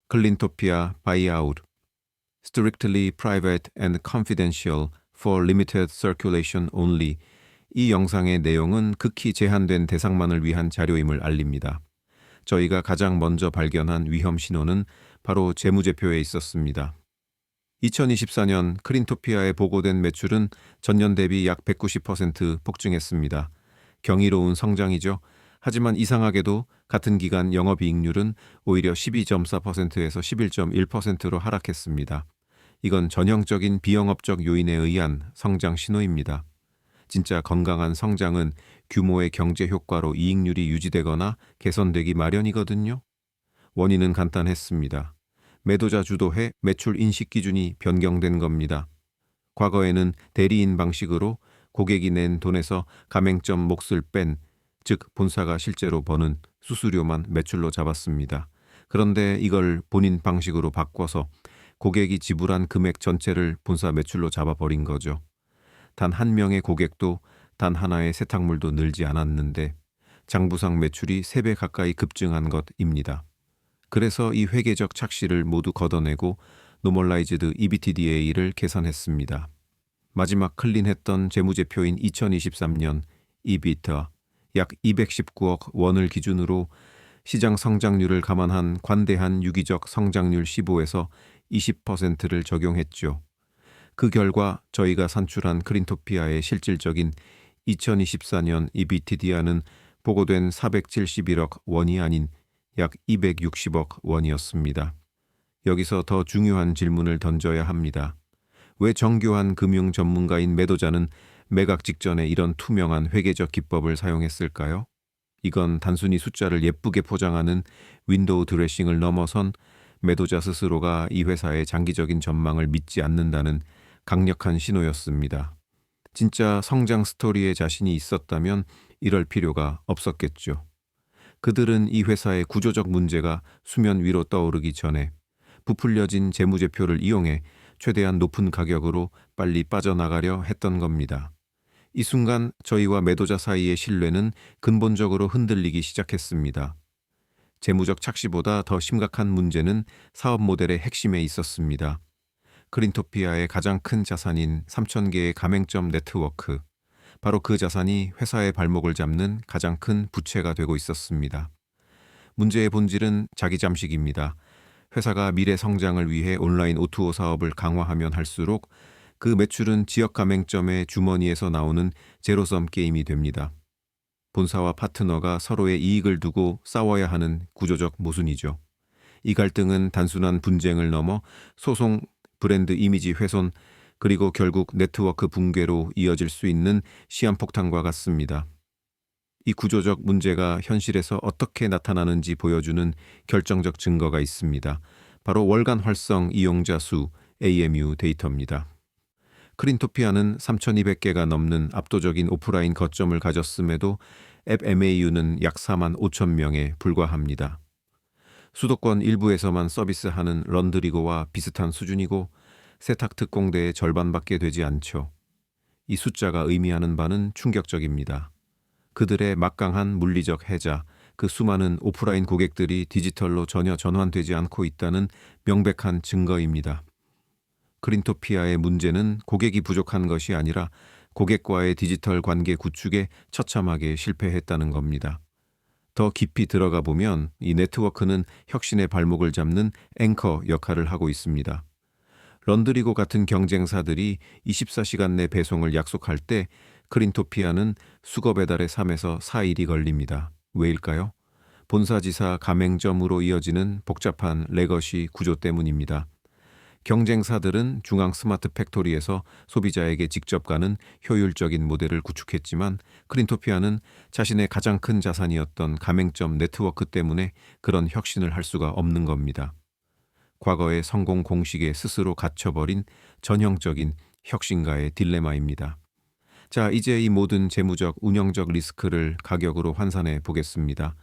클린토피아 buyout, strictly private and confidential for limited circulation only. 이 영상의 내용은 극히 제한된 대상만을 위한 자료임을 알립니다. 저희가 가장 먼저 발견한 위험 신호는 바로 재무제표에 있었습니다. 2024년 클린토피아에 보고된 매출은 전년 대비 약 190% 폭증했습니다. 경이로운 성장이죠. 하지만 이상하게도 같은 기간 영업이익률은 오히려 12.4%에서 11.1%로 하락했습니다. 이건 전형적인 비영업적 요인에 의한 성장 신호입니다. 진짜 건강한 성장은 규모의 경제 효과로 이익률이 유지되거나 개선되기 마련이거든요. 원인은 간단했습니다. 매도자 주도해 매출 인식 기준이 변경된 겁니다. 과거에는 대리인 방식으로 고객이 낸 돈에서 가맹점 몫을 뺀, 즉 본사가 실제로 버는 수수료만 매출로 잡았습니다. 그런데 이걸 본인 방식으로 바꿔서 고객이 지불한 금액 전체를 본사 매출로 잡아버린 거죠. 단 한 명의 고객도 단 하나의 세탁물도 늘지 않았는데 장부상 매출이 3배 가까이 급증한 것입니다. 그래서 이 회계적 착시를 모두 걷어내고 노멀라이즈드 EBITDA를 계산했습니다. 마지막 클린했던 재무제표인 2023년 EBITDA 약 219억 원을 기준으로 시장 성장률을 감안한 관대한 유기적 성장률 15에서 20%를 적용했죠. 그 결과 저희가 산출한 클린토피아의 실질적인 2024년 EBITDA는 보고된 471억 원이 아닌 약 260억 원이었습니다. 여기서 더 중요한 질문을 던져야 합니다. 왜 정교한 금융 전문가인 매도자는 매각 직전에 이런 투명한 회계적 기법을 사용했을까요? 이건 단순히 숫자를 예쁘게 포장하는 윈도우 드레싱을 넘어선 매도자 스스로가 이 회사의 장기적인 전망을 믿지 않는다는 강력한 신호였습니다. 진짜 성장 스토리에 자신이 있었다면 이럴 필요가 없었겠죠. 그들은 이 회사의 구조적 문제가 수면 위로 떠오르기 전에 부풀려진 재무제표를 이용해 최대한 높은 가격으로 빨리 빠져나가려 했던 겁니다. 이 순간 저희와 매도자 사이의 신뢰는 근본적으로 흔들리기 시작했습니다. 재무적 착시보다 더 심각한 문제는 사업 모델의 핵심에 있었습니다. 클린토피아의 가장 큰 자산인 3,000개의 가맹점 네트워크, 바로 그 자산이 회사의 발목을 잡는 가장 큰 부채가 되고 있었습니다. 문제의 본질은 자기 잠식입니다. 회사가 미래 성장을 위해 온라인 O2O 사업을 강화하면 할수록 그 매출은 지역 가맹점의 주머니에서 나오는 제로섬 게임이 됩니다. 본사와 파트너가 서로의 이익을 두고 싸워야 하는 구조적 모순이죠. 이 갈등은 단순한 분쟁을 넘어 소송, 브랜드 이미지 훼손, 그리고 결국 네트워크 붕괴로 이어질 수 있는 시한폭탄과 같습니다. 이 구조적 문제가 현실에서 어떻게 나타나는지 보여주는 결정적 증거가 있습니다. 바로 월간 활성 이용자 수 AMU 데이터입니다. 클린토피아는 3,200개가 넘는 압도적인 오프라인 거점을 가졌음에도 앱 MAU는 약 4만 5천 명에 불과합니다. 수도권 일부에서만 서비스하는 런드리고와 비슷한 수준이고 세탁 특공대의 절반밖에 되지 않죠. 이 숫자가 의미하는 바는 충격적입니다. 그들의 막강한 물리적 해자, 그 수많은 오프라인 고객들이 디지털로 전혀 전환되지 않고 있다는 명백한 증거입니다. 클린토피아의 문제는 고객이 부족한 것이 아니라 고객과의 디지털 관계 구축에 처참하게 실패했다는 겁니다. 더 깊이 들어가 보면 이 네트워크는 혁신의 발목을 잡는 앵커 역할을 하고 있습니다. 런드리고 같은 경쟁사들이 24시간 내 배송을 약속할 때 클린토피아는 수거 배달의 3에서 4일이 걸립니다. 왜일까요? 본사지사 가맹점으로 이어지는 복잡한 레거시 구조 때문입니다. 경쟁사들은 중앙 스마트 팩토리에서 소비자에게 직접 가는 효율적인 모델을 구축했지만 클린토피아는 자신의 가장 큰 자산이었던 가맹점 네트워크 때문에 그런 혁신을 할 수가 없는 겁니다. 과거의 성공 공식에 스스로 갇혀버린 전형적인 혁신가의 딜레마입니다. 자, 이제 이 모든 재무적, 운영적 리스크를 가격으로 환산해 보겠습니다.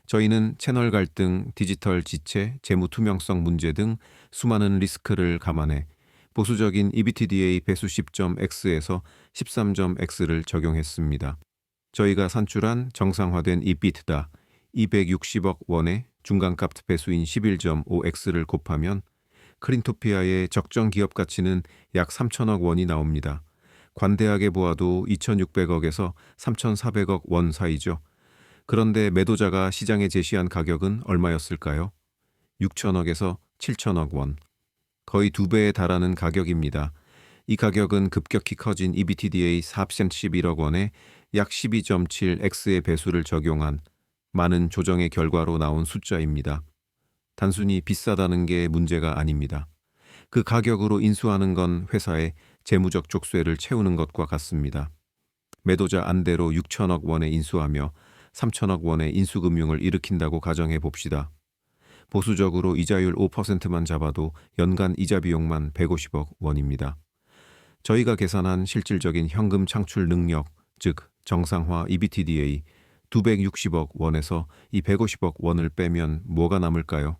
저희는 채널 갈등, 디지털 지체, 재무 투명성 문제 등 수많은 리스크를 감안해 보수적인 EBITDA 배수 10.x에서 13.x를 적용했습니다. 저희가 산출한 정상화된 EBITDA 260억 원의 중간값 배수인 11.5x를 곱하면 크린토피아의 적정 기업 가치는 약 3천억 원이 나옵니다. 관대하게 보아도 2,600억에서 3,400억 원 사이죠. 그런데 매도자가 시장에 제시한 가격은 얼마였을까요? 6천억에서 7천억 원. 거의 2배에 달하는 가격입니다. 이 가격은 급격히 커진 EBITDA 411억 원에 약 12.7x의 배수를 적용한 많은 조정의 결과로 나온 숫자입니다. 단순히 비싸다는 게 문제가 아닙니다. 그 가격으로 인수하는 건 회사의 재무적 족쇄를 채우는 것과 같습니다. 매도자 안대로 6천억 원에 인수하며 3천억 원의 인수금융을 일으킨다고 가정해 봅시다. 보수적으로 이자율 5%만 잡아도 연간 이자 비용만 150억 원입니다. 저희가 계산한 실질적인 현금 창출 능력, 즉 정상화 EBITDA 260억 원에서 이 150억 원을 빼면 뭐가 남을까요?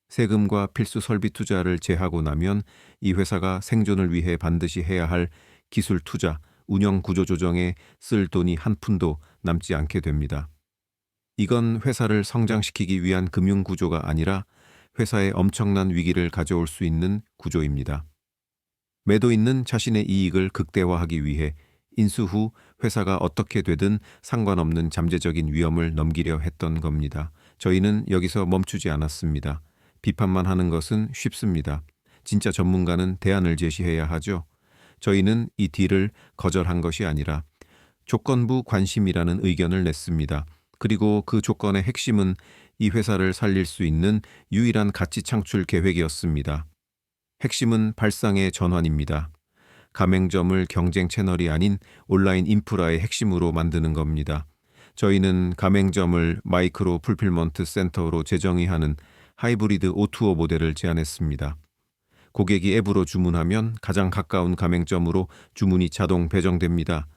세금과 필수 설비 투자를 제하고 나면 이 회사가 생존을 위해 반드시 해야 할 기술 투자, 운영 구조 조정에 쓸 돈이 한 푼도 남지 않게 됩니다. 이건 회사를 성장시키기 위한 금융 구조가 아니라 회사에 엄청난 위기를 가져올 수 있는 구조입니다. 매도 있는 자신의 이익을 극대화하기 위해 인수 후 회사가 어떻게 되든 상관없는 잠재적인 위험을 넘기려 했던 겁니다. 저희는 여기서 멈추지 않았습니다. 비판만 하는 것은 쉽습니다. 진짜 전문가는 대안을 제시해야 하죠. 저희는 이 딜을 거절한 것이 아니라 조건부 관심이라는 의견을 냈습니다. 그리고 그 조건의 핵심은 이 회사를 살릴 수 있는 유일한 가치 창출 계획이었습니다. 핵심은 발상의 전환입니다. 가맹점을 경쟁 채널이 아닌 온라인 인프라의 핵심으로 만드는 겁니다. 저희는 가맹점을 마이크로 풀필먼트 센터로 재정의하는 하이브리드 O2O 모델을 제안했습니다. 고객이 앱으로 주문하면 가장 가까운 가맹점으로 주문이 자동 배정됩니다.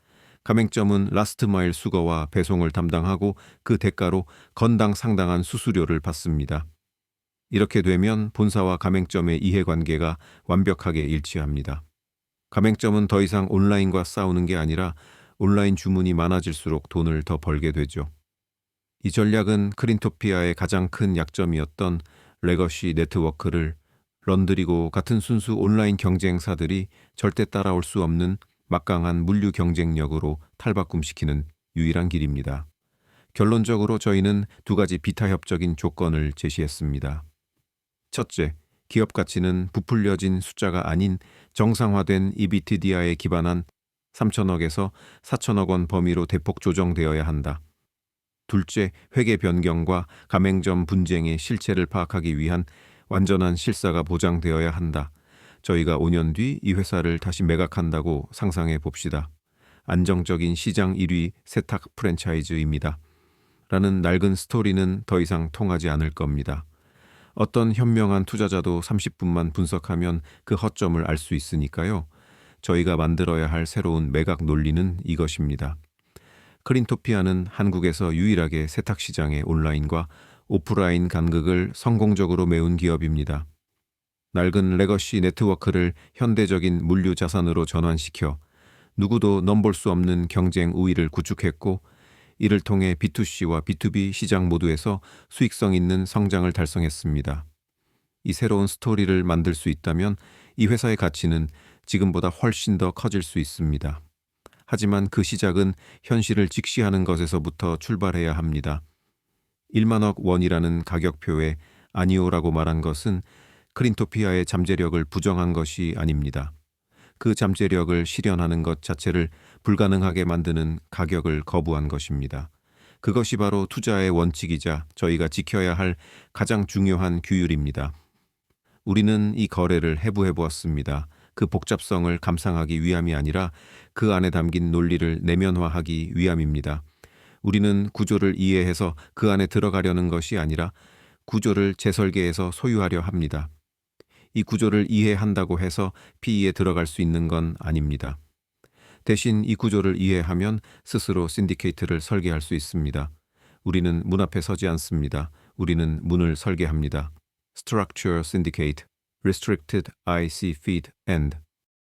가맹점은 라스트 마일 수거와 배송을 담당하고 그 대가로 건당 상당한 수수료를 받습니다. 이렇게 되면 본사와 가맹점의 이해관계가 완벽하게 일치합니다. 가맹점은 더 이상 온라인과 싸우는 게 아니라 온라인 주문이 많아질수록 돈을 더 벌게 되죠. 이 전략은 크린토피아의 가장 큰 약점이었던 레거시 네트워크를 런드리고 같은 순수 온라인 경쟁사들이 절대 따라올 수 없는 막강한 물류 경쟁력으로 탈바꿈시키는 유일한 길입니다. 결론적으로 저희는 두 가지 비타협적인 조건을 제시했습니다. 첫째, 기업 가치는 부풀려진 숫자가 아닌 정상화된 EBITDA에 기반한 3천억에서 4천억 원 범위로 대폭 조정되어야 한다. 둘째, 회계 변경과 가맹점 분쟁의 실체를 파악하기 위한 완전한 실사가 보장되어야 한다. 저희가 5년 뒤 이 회사를 다시 매각한다고 상상해 봅시다. 안정적인 시장 1위 세탁 프랜차이즈입니다. 라는 낡은 스토리는 더 이상 통하지 않을 겁니다. 어떤 현명한 투자자도 30분만 분석하면 그 허점을 알 수 있으니까요. 저희가 만들어야 할 새로운 매각 논리는 이것입니다. 크린토피아는 한국에서 유일하게 세탁시장의 온라인과 오프라인 간극을 성공적으로 메운 기업입니다. 낡은 레거시 네트워크를 현대적인 물류 자산으로 전환시켜 누구도 넘볼 수 없는 경쟁 우위를 구축했고 이를 통해 B2C와 B2B 시장 모두에서 수익성 있는 성장을 달성했습니다. 이 새로운 스토리를 만들 수 있다면 이 회사의 가치는 지금보다 훨씬 더 커질 수 있습니다. 하지만 그 시작은 현실을 직시하는 것에서부터 출발해야 합니다. 1만억 원이라는 가격표에 아니오라고 말한 것은 크린토피아의 잠재력을 부정한 것이 아닙니다. 그 잠재력을 실현하는 것 자체를 불가능하게 만드는 가격을 거부한 것입니다. 그것이 바로 투자의 원칙이자 저희가 지켜야 할 가장 중요한 규율입니다. 우리는 이 거래를 해부해 보았습니다. 그 복잡성을 감상하기 위함이 아니라 그 안에 담긴 논리를 내면화하기 위함입니다. 우리는 구조를 이해해서 그 안에 들어가려는 것이 아니라 구조를 재설계해서 소유하려 합니다. 이 구조를 이해한다고 해서 PE에 들어갈 수 있는 건 아닙니다. 대신 이 구조를 이해하면 스스로 신디케이트를 설계할 수 있습니다. 우리는 문 앞에 서지 않습니다. 우리는 문을 설계합니다. Structure Syndicate, Restricted IC Feed End